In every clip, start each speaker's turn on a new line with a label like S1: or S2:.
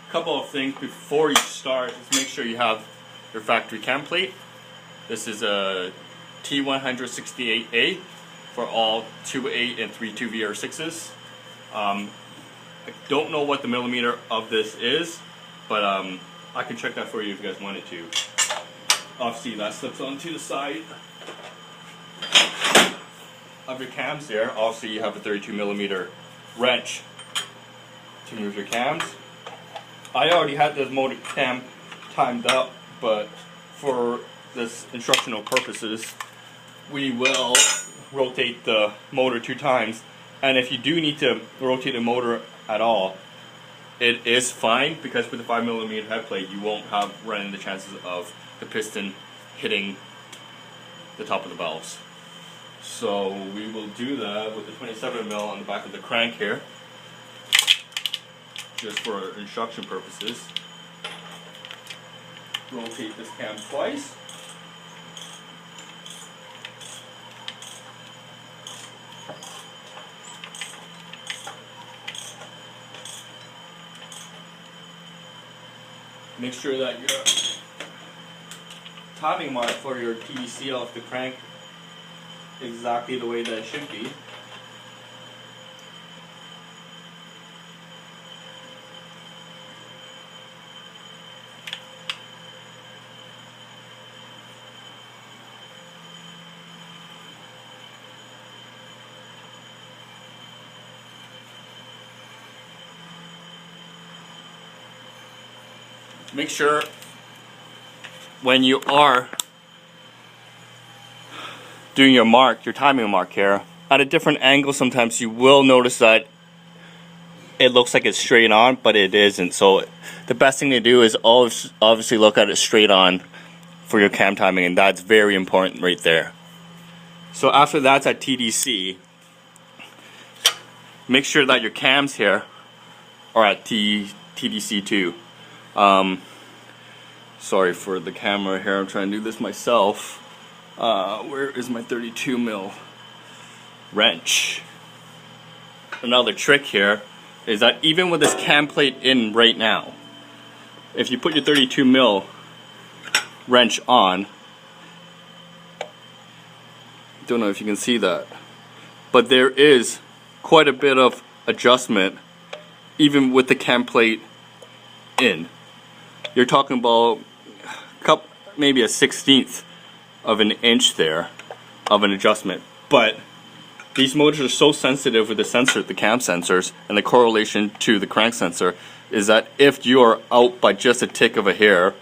S1: couple of things before you start is make sure you have your factory cam plate. This is a T168A for all 2.8 and 3.2 VR6s. I don't know what the millimeter of this is, but I can check that for you if you guys wanted to. Obviously that slips onto the side of your cams there. Obviously you have a 32 millimeter wrench to move your cams. I already had this motor cam timed up, but for this instructional purposes we will rotate the motor 2 times, and if you do need to rotate the motor at all, it is fine, because with the 5 millimeter head plate you won't run into the chances of the piston hitting the top of the valves. So we will do that with the 27 mil on the back of the crank here, just for instruction purposes. Rotate this cam twice. Make sure that your timing mark for your TDC off the crank exactly the way that it should be. Make sure when you are doing your mark, your timing mark here, at a different angle sometimes you will notice that it looks like it's straight on, but it isn't. So the best thing to do is always obviously look at it straight on for your cam timing, and that's very important right there. So after that's at TDC, make sure that your cams here are at TDC too. Sorry for the camera here, I'm trying to do this myself. Where is my 32 mil wrench? Another trick here is that even with this cam plate in right now, if you put your 32 mil wrench on, don't know if you can see that, but there is quite a bit of adjustment even with the cam plate in. You're talking about maybe a 1/16 of an inch there of an adjustment. But these motors are so sensitive with the sensor, the cam sensors, and the correlation to the crank sensor is that if you are out by just a tick of a hair,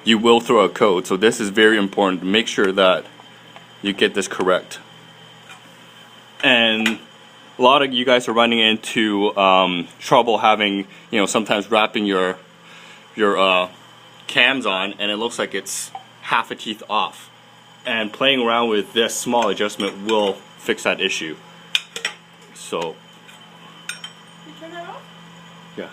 S1: you will throw a code. So this is very important to make sure that you get this correct. And a lot of you guys are running into trouble having, sometimes wrapping your cams on and it looks like it's half a teeth off. And playing around with this small adjustment will fix that issue. So,
S2: you turn that off?
S1: Yeah.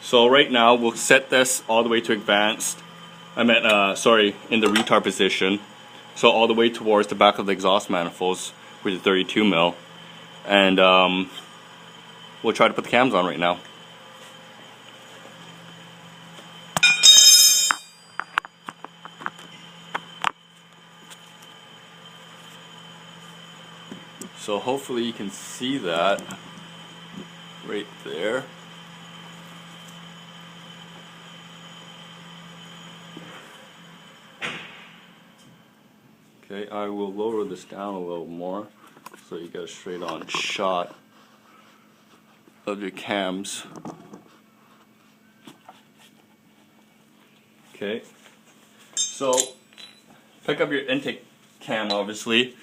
S1: So right now we'll set this all the way to advanced. In the retard position. So all the way towards the back of the exhaust manifolds with the 32 mil. And we'll try to put the cams on right now. So hopefully you can see that right there. Okay, I will lower this down a little more so you get a straight on shot of your cams. Okay, so pick up your intake cam obviously.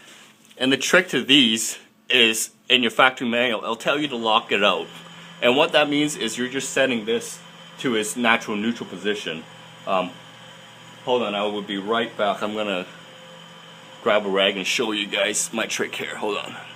S1: And the trick to these is in your factory manual, it'll tell you to lock it out. And what that means is you're just setting this to its natural neutral position. Hold on, I will be right back. I'm gonna grab a rag and show you guys my trick here. Hold on.